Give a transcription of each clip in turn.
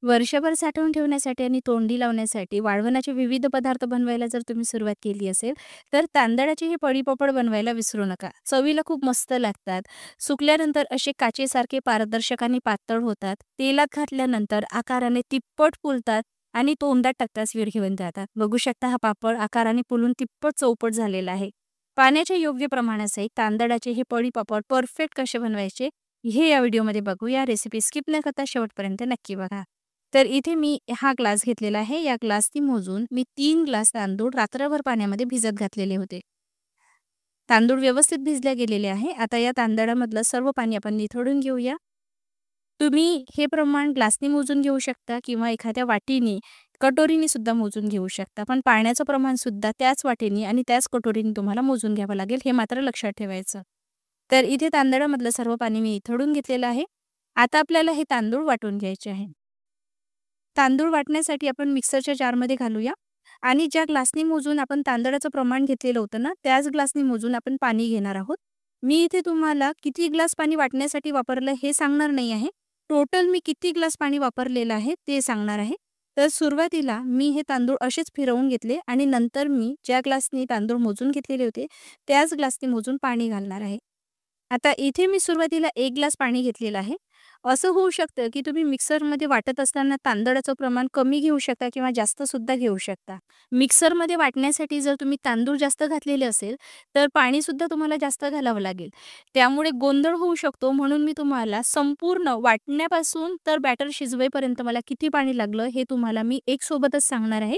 वर्षभर साठवून ठेवण्यासाठी आणि तोंडी लावण्यासाठी वाळवणाचे विविध पदार्थ बनवायला जर तुम्ही सुरुवात केली असेल, तर तांदळाचे हे पळी-पापड बनवायला विसरू नका. चवीला खूप मस्त लागतात. सुकल्यानंतर असे काचेसारखे पारदर्शक आणि पातळ होतात. तेलात घातल्यानंतर आकाराने तिप्पट फुलतात आणि तोंडात टाकताच विरघळून जातात. बघू शकता हा पापड आकाराने फुलून तिप्पट चौपट झालेला आहे. पाण्याच्या योग्य प्रमाणासहित तांदळाचे हे पळी-पापड परफेक्ट कसे बनवायचे, हे या व्हिडिओमध्ये बघू. या रेसिपी स्किप न करता शेवटपर्यंत नक्की बघा. तर इथे मी हा ग्लास घेतलेला आहे. या ग्लासनी मोजून मी 3 ग्लास तांदूळ रात्रभर पाण्यामध्ये भिजत घातलेले होते. तांदूळ व्यवस्थित भिजले गेलेले आहे. आता या तांदळामधलं सर्व पाणी आपण निथळून घेऊया. तुम्ही हे प्रमाण ग्लासनी मोजून घेऊ शकता किंवा एखाद्या वाटीनी, कटोरीनी सुद्धा मोजून घेऊ शकता. पण पाण्याचं प्रमाण सुद्धा त्याच वाटीनी आणि त्याच कटोरीने तुम्हाला मोजून घ्यावं लागेल, हे मात्र लक्षात ठेवायचं. तर इथे तांदळामधलं सर्व पाणी मी निथळून घेतलेलं आहे. आता आपल्याला हे तांदूळ वाटून घ्यायचे आहे. तांदूळ वाटण्यासाठी आपण मिक्सरच्या जारमध्ये घालूया आणि ज्या ग्लासनी मोजून आपण तांदळाचं प्रमाण घेतलेलं होतं ना, त्याच ग्लासनी मोजून आपण पाणी घेणार आहोत. मी इथे तुम्हाला किती ग्लास पाणी वाटण्यासाठी वापरलं हे सांगणार नाही आहे. टोटल मी किती ग्लास पाणी वापरलेलं आहे ते सांगणार आहे. तर सुरुवातीला मी हे तांदूळ असेच फिरवून घेतले आणि नंतर मी ज्या ग्लासनी तांदूळ मोजून घेतलेले होते, त्याच ग्लासनी मोजून पाणी घालणार आहे. आता इथे मी सुरुवातीला 1 ग्लास पाणी घेतलेलं आहे. असं होऊ शकतं, की तुम्ही मिक्सरमध्ये वाटत असताना तांदळाचं प्रमाण कमी घेऊ शकता किंवा जास्त सुद्धा घेऊ शकता. मिक्सरमध्ये वाटण्यासाठी जर तुम्ही तांदूळ जास्त घातलेले असेल, तर पाणीसुद्धा तुम्हाला जास्त घालावं लागेल. त्यामुळे गोंधळ होऊ शकतो. म्हणून मी तुम्हाला संपूर्ण वाटण्यापासून तर बॅटर शिजवेपर्यंत मला किती पाणी लागलं, हे तुम्हाला मी एक सोबतच सांगणार आहे.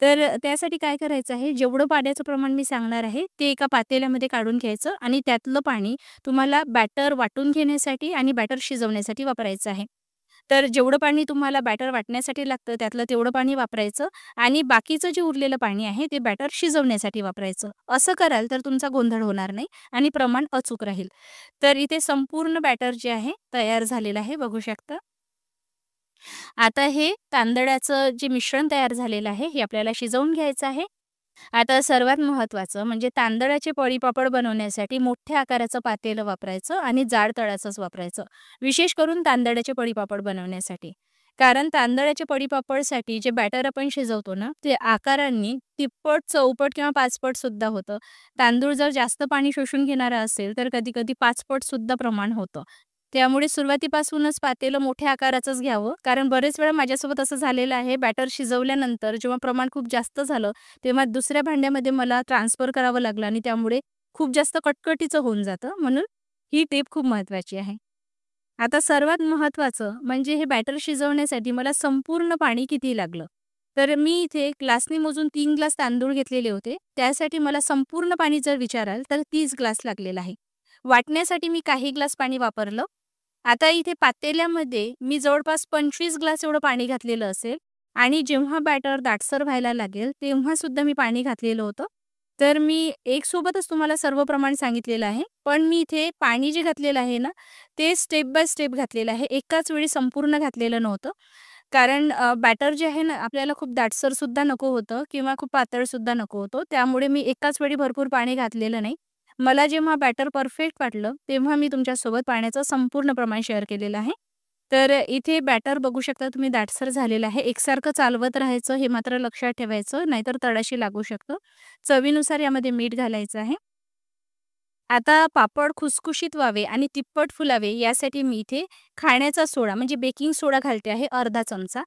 तर त्यासाठी काय करायचं आहे, जेवढं पाण्याचं प्रमाण मी सांगणार आहे, ते एका पातेल्यामध्ये काढून घ्यायचं आणि त्यातलं पाणी तुम्हाला बॅटर वाटून घेण्यासाठी आणि बॅटर शिजवण्यासाठी वापरायचं आहे. तर जेवढं पाणी तुम्हाला बॅटर वाटण्यासाठी लागतं, त्यातलं तेवढं पाणी वापरायचं आणि बाकीचं जे उरलेलं पाणी आहे, ते बॅटर शिजवण्यासाठी वापरायचं. असं कराल तर तुमचा गोंधळ होणार नाही आणि प्रमाण अचूक राहील. तर इथे संपूर्ण बॅटर जे आहे, तयार झालेलं आहे, बघू शकता. आता हे तांदळाचं जे मिश्रण तयार झालेलं आहे, हे आपल्याला शिजवून घ्यायचं आहे. आता सर्वात महत्त्वाचं म्हणजे तांदळाचे पळी-पापड बनवण्यासाठी मोठ्या आकाराचं पातेलं वापरायचं आणि जाड तळाचंच वापरायचं. विशेष करून तांदळाचे पळी-पापड बनवण्यासाठी. कारण तांदळाच्या पळी-पापडसाठी जे बॅटर आपण शिजवतो ना, ते आकारांनी तिप्पट, चौपट किंवा 5 पट सुद्धा होतं. तांदूळ जर जास्त पाणी शोषून घेणारा असेल, तर कधी-कधी 5 पट सुद्धा प्रमाण होतं. त्यामुळे सुरुवातीपासूनच पातेलं मोठ्या आकाराचंच घ्यावं. कारण बरेच वेळा माझ्यासोबत असं झालेलं आहे, बॅटर शिजवल्यानंतर जेव्हा प्रमाण खूप जास्त झालं, तेव्हा दुसऱ्या भांड्यामध्ये मला ट्रान्सफर करावं लागलं आणि त्यामुळे खूप जास्त कटकटीचं होऊन जातं. म्हणून ही टिप खूप महत्त्वाची आहे. आता सर्वात महत्त्वाचं म्हणजे हे बॅटर शिजवण्यासाठी मला संपूर्ण पाणी किती लागलं. तर मी इथे ग्लासनी मोजून 3 ग्लास तांदूळ घेतलेले होते. त्यासाठी मला संपूर्ण पाणी जर विचाराल तर 30 ग्लास लागलेलं आहे. वाटण्यासाठी मी काही ग्लास पाणी वापरलं. आता इथे पातेल्यामध्ये मी जवळपास 25 ग्लास एवढं पाणी घातलेलं असेल आणि जेव्हा बॅटर दाटसर व्हायला लागेल, तेव्हा सुद्धा मी पाणी घातलेलं होतं. तर मी एक सोबतच तुम्हाला सर्व प्रमाण सांगितलेलं आहे. पण मी इथे पाणी जे घातलेलं आहे ना, ते स्टेप बाय स्टेप घातलेलं आहे. एकाच वेळी संपूर्ण घातलेलं नव्हतं. कारण बॅटर जे आहे ना, आपल्याला खूप दाटसर सुद्धा नको होतं किंवा खूप पातळ सुद्धा नको होतं. त्यामुळे मी एकाच वेळी भरपूर पाणी घातलेलं नाही. मला जेव्हा बॅटर परफेक्ट वाटलं, तेव्हा मी तुमच्यासोबत पाण्याचं संपूर्ण प्रमाण शेअर केलेलं आहे. तर इथे बॅटर बघू शकता तुम्ही दाटसर झालेलं आहे. एकसारखं चालवत राहायचं हे मात्र लक्षात ठेवायचं, नाहीतर तळाशी लागू शकतं. चवीनुसार यामध्ये मीठ घालायचं आहे. आता पापड खुसखुशीत व्हावे आणि तिप्पट फुलावे यासाठी मी इथे खाण्याचा सोडा म्हणजे बेकिंग सोडा घालते आहे अर्धा चमचा.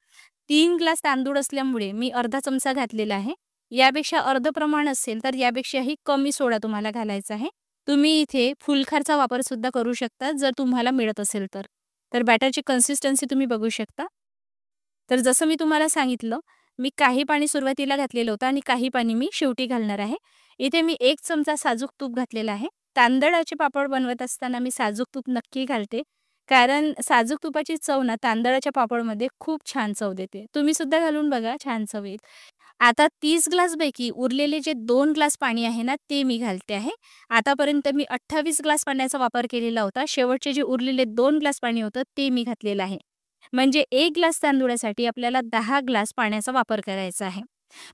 3 ग्लास तांदूळ असल्यामुळे मी अर्धा चमचा घातलेला आहे. यापेक्षा अर्ध प्रमाण असेल तर यापेक्षाही कमी सोडा तुम्हाला घालायचा आहे. तुम्ही इथे फुलखारचा वापर सुद्धा करू शकता जर तुम्हाला मिळत असेल तर. तर बॅटरची कन्सिस्टन्सी तुम्ही बघू शकता. तर जसं मी तुम्हाला सांगितलं, मी काही पाणी सुरुवातीला घातलेलं होतं आणि काही पाणी मी शेवटी घालणार आहे. इथे मी 1 चमचा साजूक तूप घातलेला आहे. तांदळाचे पापड बनवत असताना मी साजूक तूप नक्की घालते. कारण साजूक तुपाची चव ना तांदळाच्या पापडमध्ये खूप छान चव देते. तुम्ही सुद्धा घालून बघा, छान चव येईल. आता 30 ग्लासपैकी उरलेले जे 2 ग्लास पाणी आहे ना, ते मी घालते आहे. आतापर्यंत मी 28 ग्लास पाण्याचा वापर केलेला होता. शेवटचे जे उरलेले 2 ग्लास पाणी होतं, ते मी घातलेलं आहे. म्हणजे 1 ग्लास तांदूळासाठी आपल्याला 10 ग्लास पाण्याचा वापर करायचा आहे.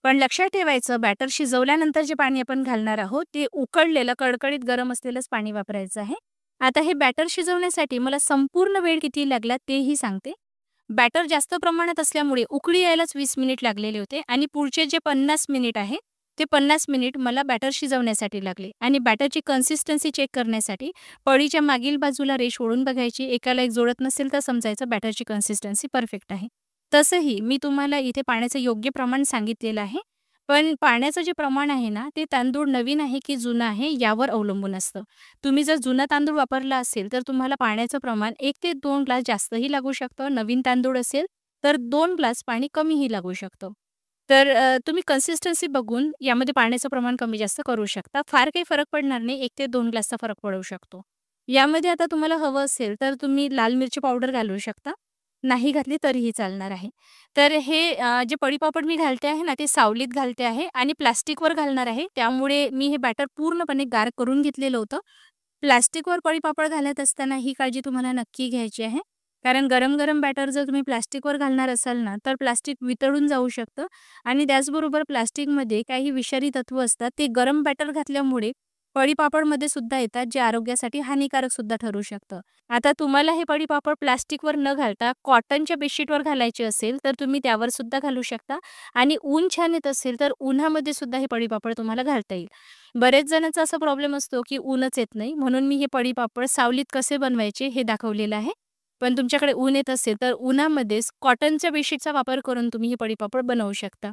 पण लक्षात ठेवायचं बॅटर शिजवल्यानंतर जे पाणी आपण घालणार आहोत, ते उकळलेलं, कडकडीत गरम असलेलंच पाणी वापरायचं आहे. आता हे बॅटर शिजवण्यासाठी मला संपूर्ण वेळ किती लागला तेही सांगते. बॅटर जास्त प्रमाणात असल्यामुळे उकळी यायलाच 20 मिनिट लागलेले होते आणि पुढचे जे 50 मिनिट आहे, ते 50 मिनिट मला बॅटर शिजवण्यासाठी लागले आणि बॅटरची कन्सिस्टन्सी चेक करण्यासाठी पळीच्या मागील बाजूला रेष ओढून बघायची. एकाला एक जोडत नसेल तर समजायचं बॅटरची कन्सिस्टन्सी परफेक्ट आहे. तसंही मी तुम्हाला इथे पाण्याचं योग्य प्रमाण सांगितलेलं आहे. पण पाण्याचं जे प्रमाण आहे ना, ते तांदूळ नवीन आहे की जुनं आहे यावर अवलंबून असतं. तुम्ही जर जुना तांदूळ वापरला असेल, तर तुम्हाला पाण्याचं प्रमाण 1 ते 2 ग्लास जास्तही लागू शकतं. नवीन तांदूळ असेल, तर 2 ग्लास पाणी कमीही लागू शकतं. तर तुम्ही कन्सिस्टन्सी बघून यामध्ये पाण्याचं प्रमाण कमी जास्त करू शकता. फार काही फरक पडणार नाही. 1 ते 2 ग्लासचा फरक पडू शकतो. यामध्ये आता तुम्हाला हवं असेल, तर तुम्ही लाल मिरची पावडर घालू शकता. नाही घातली तरीही चालणार आहे. तर हे जे पळी-पापड मी घालते आहे ना, ते सावलीत घालते आहे आणि प्लास्टिकवर घालणार आहे. त्यामुळे मी हे बॅटर पूर्णपणे गार करून घेतलेलं होतं. प्लास्टिकवर पळी-पापड घालत असताना ही काळजी तुम्हाला नक्की घ्यायची आहे. कारण गरम-गरम बॅटर जर तुम्ही प्लास्टिकवर घालणार असाल ना, तर प्लास्टिक वितळून जाऊ शकतं आणि त्याचबरोबर प्लास्टिकमध्ये काही विषारी तत्व असतात. ते गरम बॅटर घातल्यामुळे पळी-पापडमध्ये सुद्धा येतात, जे आरोग्यासाठी हानिकारक सुद्धा ठरू शकतं. आता तुम्हाला हे पळी-पापड प्लास्टिकवर न घालता कॉटनच्या बेडशीटवर घालायचे असेल, तर तुम्ही त्यावर सुद्धा घालू शकता आणि ऊन छान येत असेल, तर उन्हामध्ये सुद्धा हे पळी-पापड तुम्हाला घालता येईल. बरेच जणांचा असा प्रॉब्लेम असतो, की ऊनच येत नाही. म्हणून मी हे पळी-पापड सावलीत कसे बनवायचे हे दाखवलेलं आहे. पण तुमच्याकडे ऊन येत असेल, तर उन्हामध्येच कॉटनच्या बेडशीटचा वापर करून तुम्ही हे पळी-पापड बनवू शकता.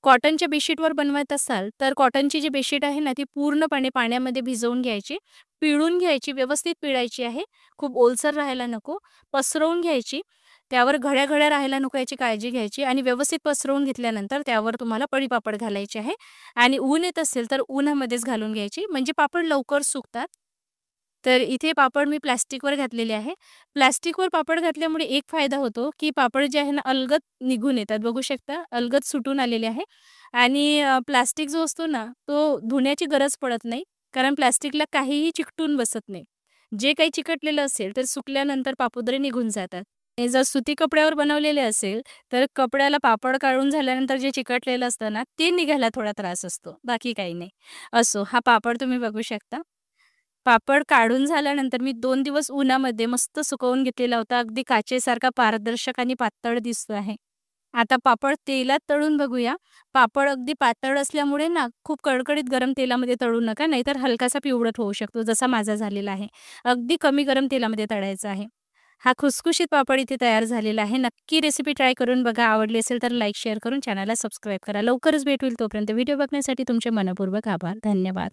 कॉटनच्या बेडशीटवर बनवत असाल, तर कॉटनची जी बेडशीट आहे ना, ती पूर्णपणे पाण्यामध्ये भिजवून घ्यायची, पिळून घ्यायची, व्यवस्थित पिळायची आहे. खूप ओलसर राहायला नको. पसरवून घ्यायची. त्यावर घड्या-घड्या राहायला नको याची काळजी घ्यायची आणि व्यवस्थित पसरवून घेतल्यानंतर त्यावर तुम्हाला पळी-पापड घालायचे आहे आणि ऊन येत असेल, तर उन्हामध्येच घालून घ्यायची, म्हणजे पापड लवकर सुकतात. तर इथे पापड मी प्लास्टिकवर घातलेले आहे. प्लास्टिकवर पापड घातल्यामुळे एक फायदा होतो, की पापड जे आहे ना अलगद निघून येतात. बघू शकता अलगद सुटून आलेले आहे आणि प्लास्टिक जो असतो ना, तो धुण्याची गरज पडत नाही. कारण प्लास्टिकला काहीही चिकटून बसत नाही. जे काही चिकटलेलं असेल, तर सुकल्यानंतर पापुद्रे निघून जातात. आणि जर सुती कपड्यावर बनवलेले असेल, तर कपड्याला पापड काढून झाल्यानंतर जे चिकटलेलं असतं ना, ते निघायला थोडा त्रास असतो. बाकी काही नाही. असो, हा पापड तुम्ही बघू शकता. पापड काढून झाल्यानंतर मी 2 दिवस उन्हामध्ये मस्त सुकवून घेतलेला होता. अगदी काचेसारखा पारदर्शक आणि पातळ दिसतो आहे. आता पापड तेलात तळून बघूया. पापड अगदी पातळ असल्यामुळे ना, खूप कडकडीत गरम तेलामध्ये तळू नका, नाहीतर हलकासा पिवळट होऊ शकतो, जसा माझा झालेला आहे. अगदी कमी गरम तेलामध्ये तळायचा आहे. हा खुसखुशीत पापड इथे तयार झालेला आहे. नक्की रेसिपी ट्राय करून बघा. आवडली असेल तर लाईक, शेअर करून चॅनलला सबस्क्राईब करा. लवकरच भेट होईल. तोपर्यंत व्हिडिओ बघण्यासाठी तुमचे मनःपूर्वक आभार. धन्यवाद.